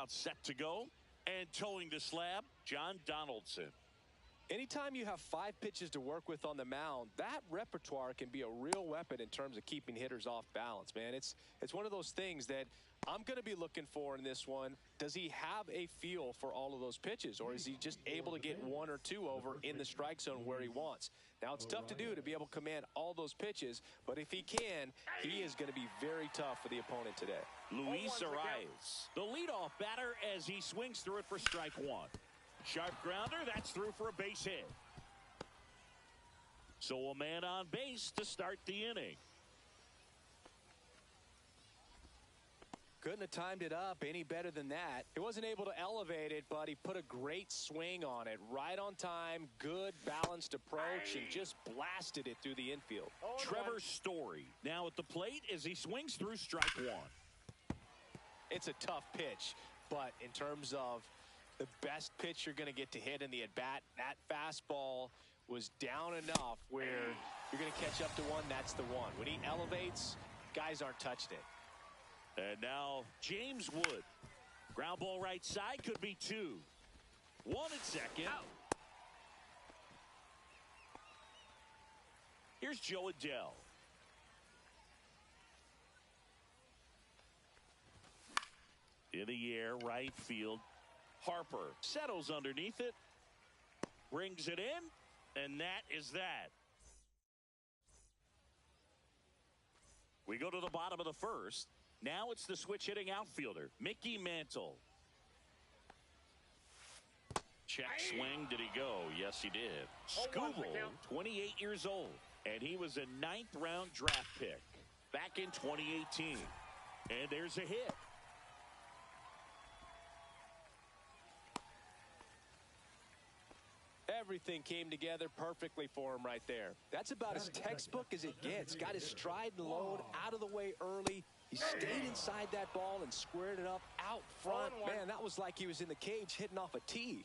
out set to go. And towing the slab, John Donaldson. Anytime you have 5 pitches to work with on the mound, that repertoire can be a real weapon in terms of keeping hitters off balance, man. It's one of those things that I'm going to be looking for in this one. Does he have a feel for all of those pitches, or is he just able to get 1 or 2 over in the strike zone where he wants? Now, it's tough to do to be able to command all those pitches, but if he can, he is going to be very tough for the opponent today. Luis Arias, the leadoff batter, as he swings through it for strike 1. Sharp grounder, that's through for a base hit. So a man on base to start the inning. Couldn't have timed it up any better than that. He wasn't able to elevate it, but he put a great swing on it. Right on time, good balanced approach, and just blasted it through the infield. Trevor Story now at the plate as he swings through strike 1. It's a tough pitch, but in terms of the best pitch you're going to get to hit in the at-bat, that fastball was down enough where you're going to catch up to one. That's the one. When he elevates, guys aren't touching it. And now James Wood. Ground ball right side, could be 2. 1 at second. Out. Here's Joe Adell. In the air, right field. Harper settles underneath it, brings it in, and that is that. We go to the bottom of the first. Now it's the switch hitting outfielder, Mickey Mantle. Check swing. Did he go? Yes, he did. Skubal, 28 years old, and he was a 9th round draft pick back in 2018. And there's a hit. Everything came together perfectly for him right there. That's about as textbook as it gets. Got his stride and load out of the way early. He stayed inside that ball and squared it up out front. Man, that was like he was in the cage hitting off a tee.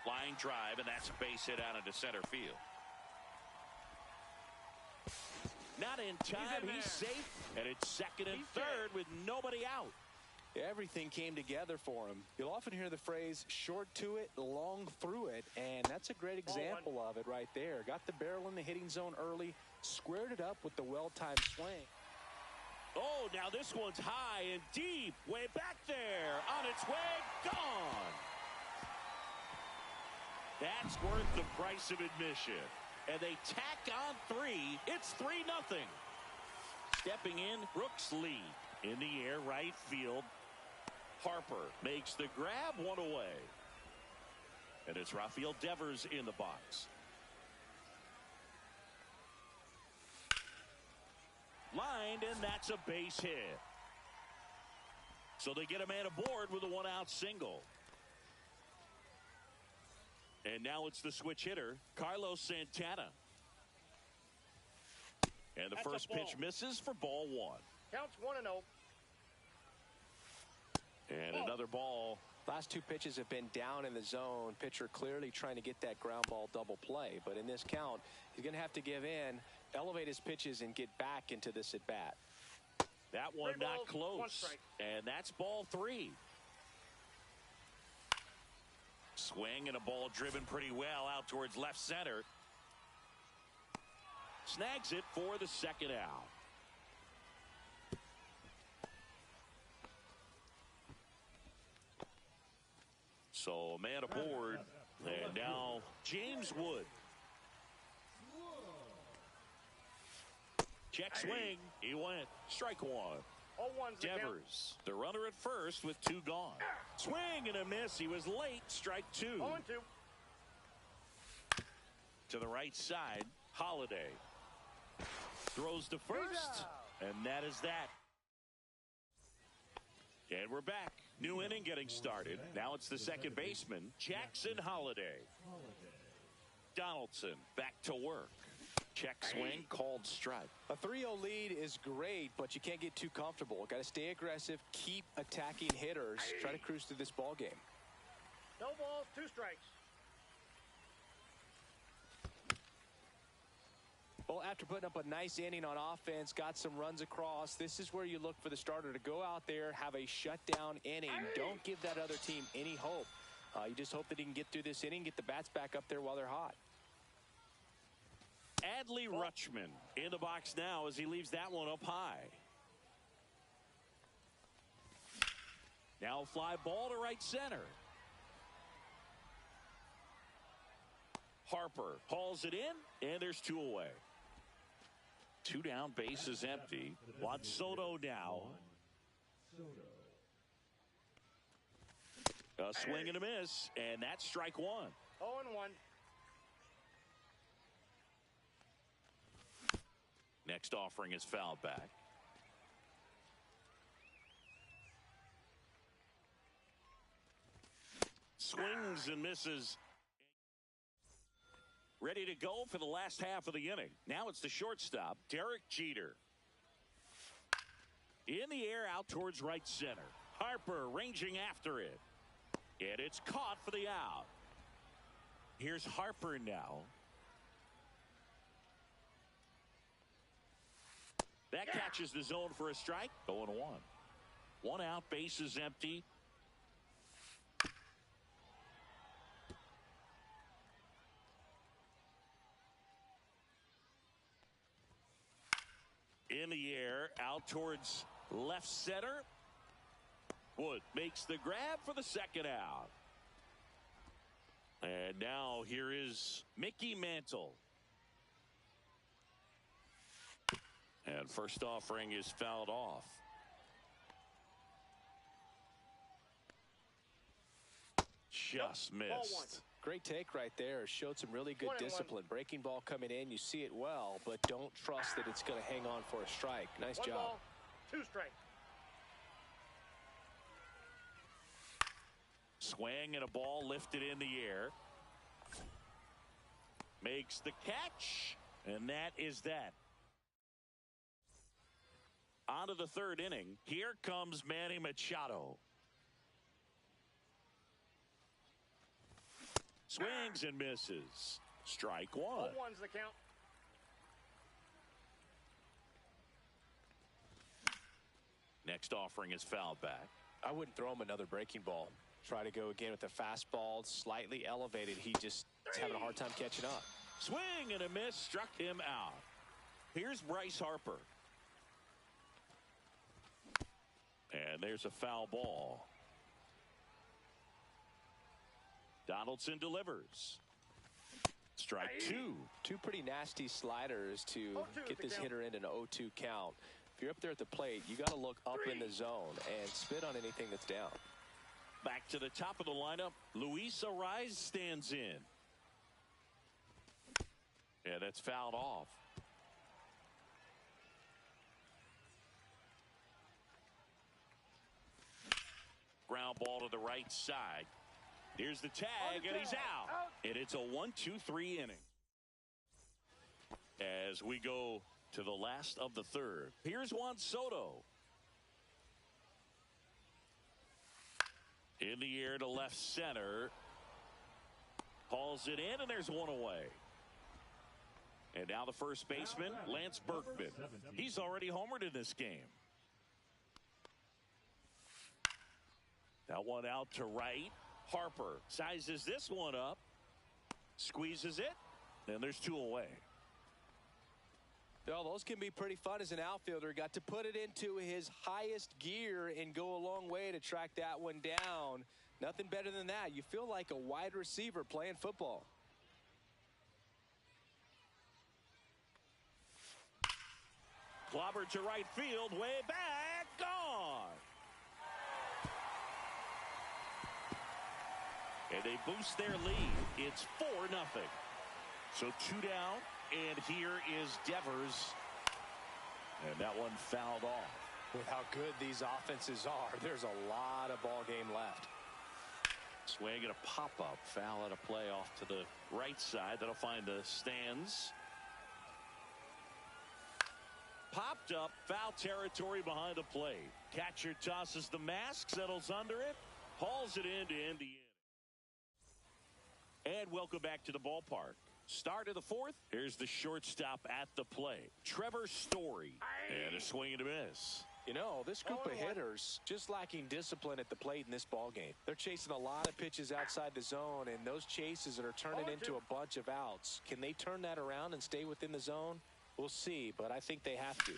Line drive, and that's a base hit out into center field. Not in time. He's safe, and it's second and third with nobody out. Everything came together for him. You'll often hear the phrase short to it, long through it, and that's a great example of it right there. Got the barrel in the hitting zone early, squared it up with the well-timed swing. Oh, now this one's high and deep, way back there, on its way, gone. That's worth the price of admission. And they tack on 3. It's 3-0. Stepping in, Brooks Lee. In the air, right field. Harper makes the grab, 1 away. And it's Rafael Devers in the box. Lined, and that's a base hit. So they get a man aboard with a 1-out single. And now it's the switch hitter, Carlos Santana. And the first pitch misses for ball 1. Counts 1-0. And another ball. Last 2 pitches have been down in the zone. Pitcher clearly trying to get that ground ball double play. But in this count, he's going to have to give in, elevate his pitches, and get back into this at bat. That one not close. And that's ball 3. Swing and a ball driven pretty well out towards left center. Snags it for the second out. So a man aboard, and now James Wood. Check swing. He went. Strike 1. Devers, the runner at first with 2 gone. Swing and a miss. He was late. Strike 2. 0-2. To the right side, Holiday throws to first, and that is that. And we're back. New inning getting started. Now it's the second baseman, Jackson Holiday. Donaldson back to work. Check swing, called strike. A 3-0 lead is great, but you can't get too comfortable. Got to stay aggressive, keep attacking hitters, try to cruise through this ball game. No balls, 2 strikes. Well, after putting up a nice inning on offense, got some runs across, this is where you look for the starter to go out there, have a shutdown inning. Don't give that other team any hope. You just hope that he can get through this inning, get the bats back up there while they're hot. Adley Rutschman in the box now as he leaves that one up high. Now fly ball to right center. Harper hauls it in, and there's 2 away. 2 down, bases empty. Juan Soto now. A swing and a miss, and that's strike 1. 0-1. Next offering is fouled back. Swings and misses. Ready to go for the last half of the inning. Now it's the shortstop, Derek Jeter. In the air out towards right center. Harper ranging after it. And it's caught for the out. Here's Harper now. That catches the zone for a strike. 0-1. 1 out, bases empty. In the air, out towards left center. Wood makes the grab for the second out. And now here is Mickey Mantle. And first offering is fouled off. Just missed. Great take right there. Showed some really good discipline. Breaking ball coming in. You see it well, but don't trust that it's going to hang on for a strike. Nice job. 1 ball, 2 strikes. Swing and a ball lifted in the air. Makes the catch. And that is that. On to the 3rd inning. Here comes Manny Machado. Swings and misses. Strike 1. 0-1's the count. Next offering is fouled back. I wouldn't throw him another breaking ball. Try to go again with the fastball, slightly elevated. He just is having a hard time catching up. Swing and a miss, struck him out. Here's Bryce Harper. And there's a foul ball. Donaldson delivers. Strike 2. 2 pretty nasty sliders to get this hitter into an 0-2 count. If you're up there at the plate, you got to look up in the zone and spit on anything that's down. Back to the top of the lineup, Luis Arraez stands in. And that's fouled off. Ground ball to the right side. Here's the tag, and he's out. And it's a 1-2-3 inning. As we go to the last of the 3rd. Here's Juan Soto. In the air to left center. Hauls it in, and there's 1 away. And now the first baseman, Lance Berkman. He's already homered in this game. That one out to right. Harper sizes this one up. Squeezes it. And there's 2 away. Well, those can be pretty fun as an outfielder. Got to put it into his highest gear and go a long way to track that one down. Nothing better than that. You feel like a wide receiver playing football. Clobber to right field, way back, gone. And they boost their lead. It's 4-0. So 2 down, and here is Devers. And that one fouled off. With how good these offenses are, there's a lot of ball game left. Swing and a pop-up. Foul at a play off to the right side. That'll find the stands. Popped up, foul territory behind the plate. Catcher tosses the mask, settles under it, hauls it in to end the inning. And welcome back to the ballpark. Start of the fourth. Here's the shortstop at the plate, Trevor Story. And a swing and a miss. You know, this group of hitters just lacking discipline at the plate in this ball game. They're chasing a lot of pitches outside the zone, and those chases are turning into a bunch of outs. Can they turn that around and stay within the zone? We'll see, but I think they have to.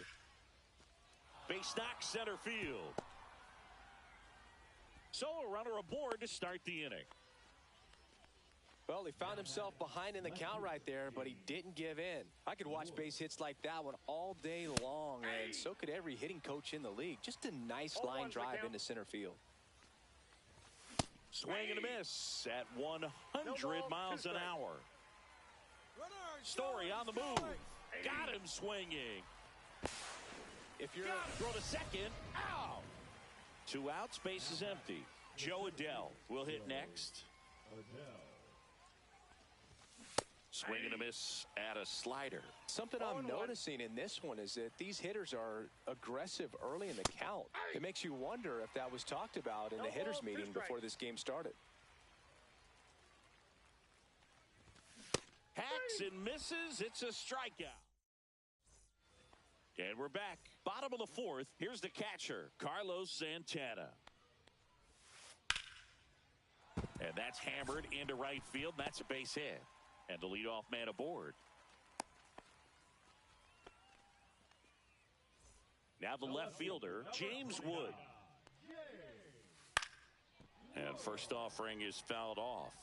Base knock center field. So a runner aboard to start the inning. Well, he found himself behind in the count right there, but he didn't give in. I could watch base hits like that one all day long, and so could every hitting coach in the league. Just a nice line drive into center field. Swing and a miss at 100 miles an hour. Story on the move. Got him swinging. If you're throw to second, out. 2 outs, base is empty. Joe Adell will hit next. Swing and a miss at a slider. Something I'm noticing in this one is that these hitters are aggressive early in the count. It makes you wonder if that was talked about in the hitters meeting before this game started. Hacks and misses. It's a strikeout. And we're back. Bottom of the fourth. Here's the catcher, Carlos Santana. And that's hammered into right field. That's a base hit. And the leadoff man aboard. Now the left fielder, James Wood. And first offering is fouled off.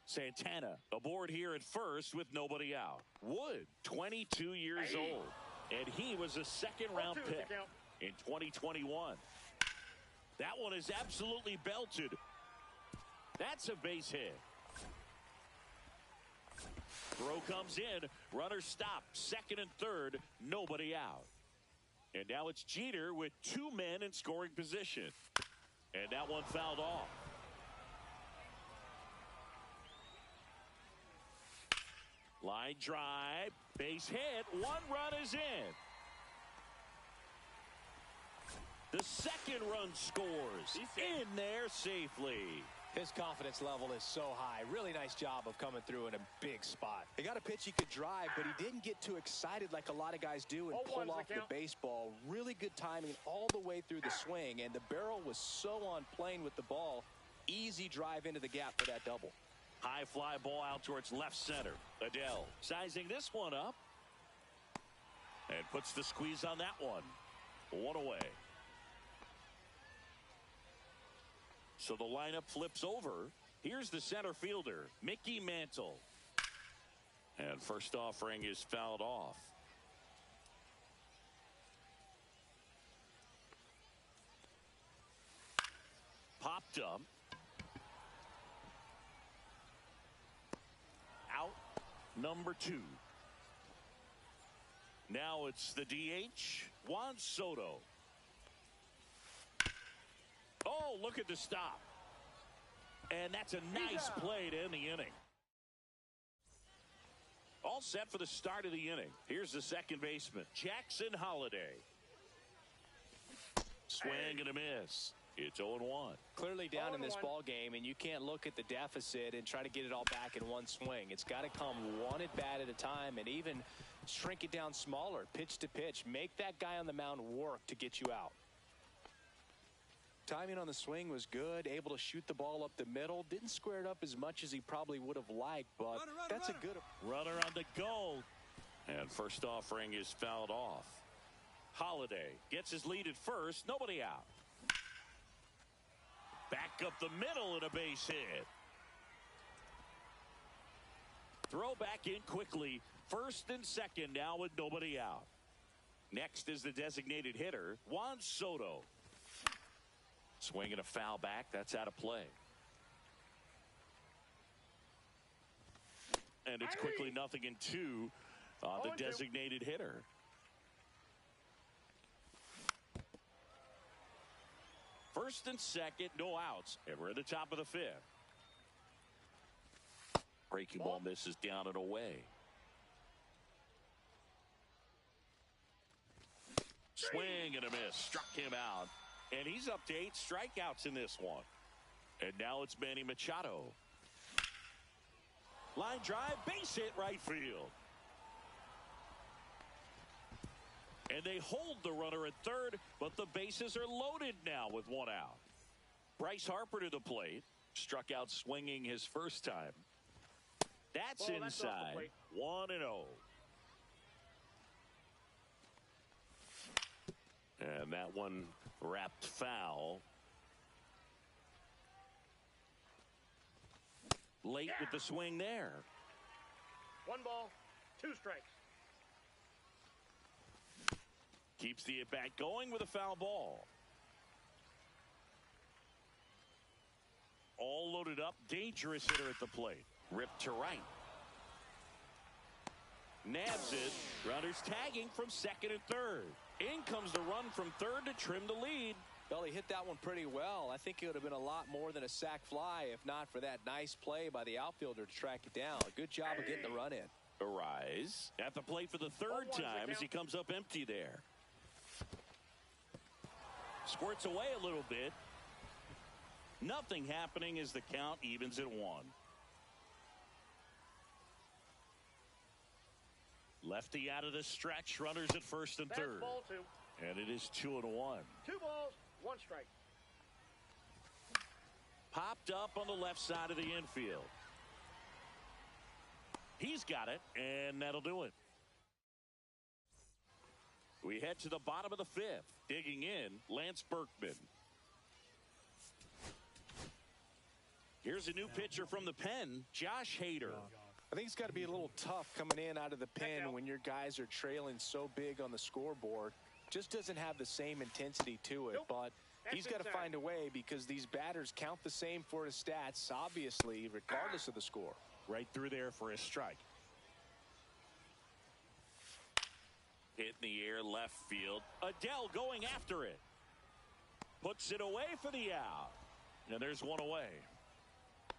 Santana aboard here at first with nobody out. Wood, 22 years old. And he was a second-round pick in 2021. That one is absolutely belted. That's a base hit. Throw comes in. Runner stopped. Second and third. Nobody out. And now it's Jeter with 2 men in scoring position. And that one fouled off. Line drive. Base hit. 1 run is in. The second run scores. In there safely. His confidence level is so high. Really nice job of coming through in a big spot. He got a pitch he could drive, but he didn't get too excited like a lot of guys do and pull off the baseball. Really good timing all the way through the swing, and the barrel was so on plane with the ball. Easy drive into the gap for that double. High fly ball out towards left center. Adell sizing this one up. And puts the squeeze on that one. 1 away. So the lineup flips over. Here's the center fielder, Mickey Mantle. And first offering is fouled off. Popped up. Out number 2. Now it's the DH, Juan Soto. Oh, look at the stop. And that's a nice play to end the inning. All set for the start of the inning. Here's the second baseman, Jackson Holliday. Swing and a miss. It's 0-1. Clearly down in this ball game, and you can't look at the deficit and try to get it all back in one swing. It's got to come one at bat at a time, and even shrink it down smaller, pitch to pitch. Make that guy on the mound work to get you out. Timing on the swing was good, able to shoot the ball up the middle. Didn't square it up as much as he probably would have liked, but that's a good... Runner on the go. And first offering is fouled off. Holliday gets his lead at first. Nobody out. Back up the middle and a base hit. Throw back in quickly. First and second now with nobody out. Next is the designated hitter, Juan Soto. Swinging a foul back. That's out of play. And it's quickly 0-2 on the designated hitter. First and second, no outs. And we're at the top of the 5th. Breaking ball misses down and away. Swing and a miss. Struck him out. And he's up to 8 strikeouts in this one. And now it's Manny Machado. Line drive, base hit right field. And they hold the runner at third, but the bases are loaded now with one out. Bryce Harper to the plate. Struck out swinging his first time. That's inside. 1-0. And that one wrapped foul. Late with the swing there. 1 ball, 2 strikes. Keeps the at-bat going with a foul ball. All loaded up. Dangerous hitter at the plate. Ripped to right. Nabs it. Runners tagging from second and third. In comes the run from third to trim the lead. Well, he hit that one pretty well. I think it would have been a lot more than a sac fly if not for that nice play by the outfielder to track it down. A good job of getting the run in. Arise at the plate for the third time as he comes up empty there. Squirts away a little bit. Nothing happening as the count evens at 1. Lefty out of the stretch. Runners at first and third. Ball 2. And it is 2-1. 2 balls, 1 strike. Popped up on the left side of the infield. He's got it, and that'll do it. We head to the bottom of the 5th. Digging in, Lance Berkman. Here's a new pitcher from the pen, Josh Hader. I think it's got to be a little tough coming in out of the pen when your guys are trailing so big on the scoreboard. Just doesn't have the same intensity to it, but he's got to find a way because these batters count the same for his stats, obviously, regardless of the score. Right through there for a strike. Hit in the air, left field. Adele going after it. Puts it away for the out. And there's one away.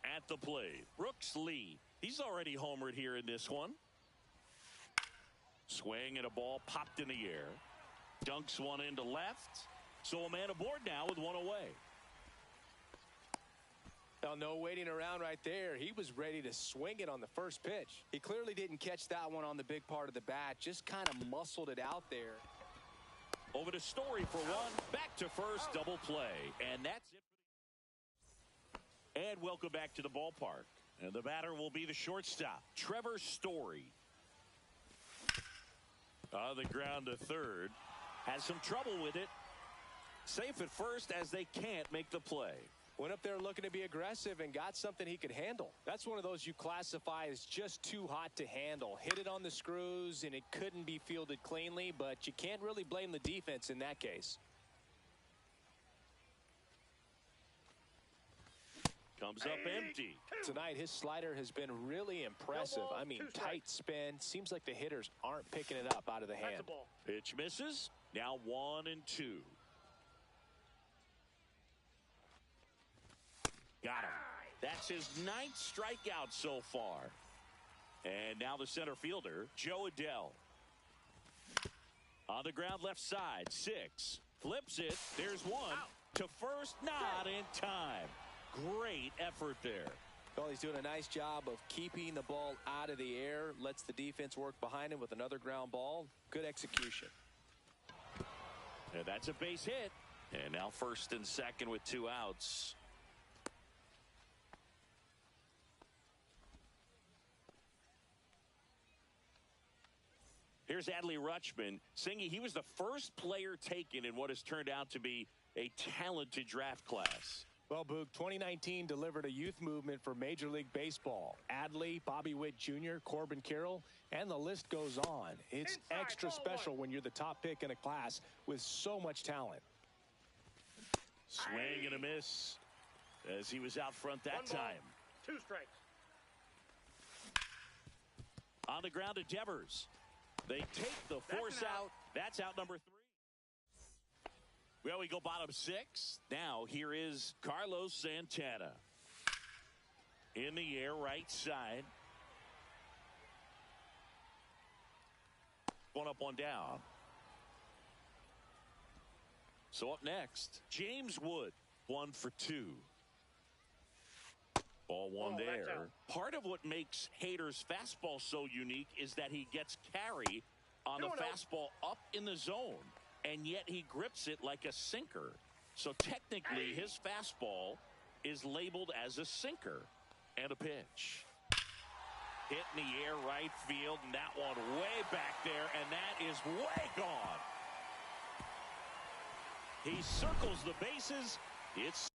At the plate, Brooks Lee. He's already homered here in this one. Swing and a ball popped in the air. Dunks one into left. So a man aboard now with one away. Well, no waiting around right there. He was ready to swing it on the first pitch. He clearly didn't catch that one on the big part of the bat. Just kind of muscled it out there. Over to Story for one. Back to first. Double play. And that's it. And welcome back to the ballpark. And the batter will be the shortstop, Trevor Story. On the ground to third. Has some trouble with it. Safe at first as they can't make the play. Went up there looking to be aggressive and got something he could handle. That's one of those you classify as just too hot to handle. Hit it on the screws and it couldn't be fielded cleanly, but you can't really blame the defense in that case. Comes up empty. Tonight his slider has been really impressive. I mean, tight spin. Seems like the hitters aren't picking it up out of the hand. Pitch misses. Now 1-2. Got him. That's his 9th strikeout so far. And now the center fielder, Jo Adell. On the ground left side, 6. Flips it. There's one. To first, not in time. Great effort there. Well, he's doing a nice job of keeping the ball out of the air. Lets the defense work behind him with another ground ball. Good execution. And that's a base hit. And now first and second with 2 outs. Here's Adley Rutschman. Singy, he was the first player taken in what has turned out to be a talented draft class. Well, Boog, 2019 delivered a youth movement for Major League Baseball. Adley, Bobby Witt Jr., Corbin Carroll, and the list goes on. It's extra special when you're the top pick in a class with so much talent. Swing and a miss as he was out front that time. 2 strikes. On the ground to Devers. They take the force out. That's out number 3. Well, we go bottom 6. Now here is Carlos Santana. In the air, right side. One up, one down. So up next, James Wood, 1 for 2. Ball one Oh, that's there. out. Part of what makes Hader's fastball so unique is that he gets carry on the fastball up in the zone, and yet he grips it like a sinker. So technically, his fastball is labeled as a sinker. And a pitch. Hit in the air right field, and that one way back there, and that is way gone. He circles the bases. It's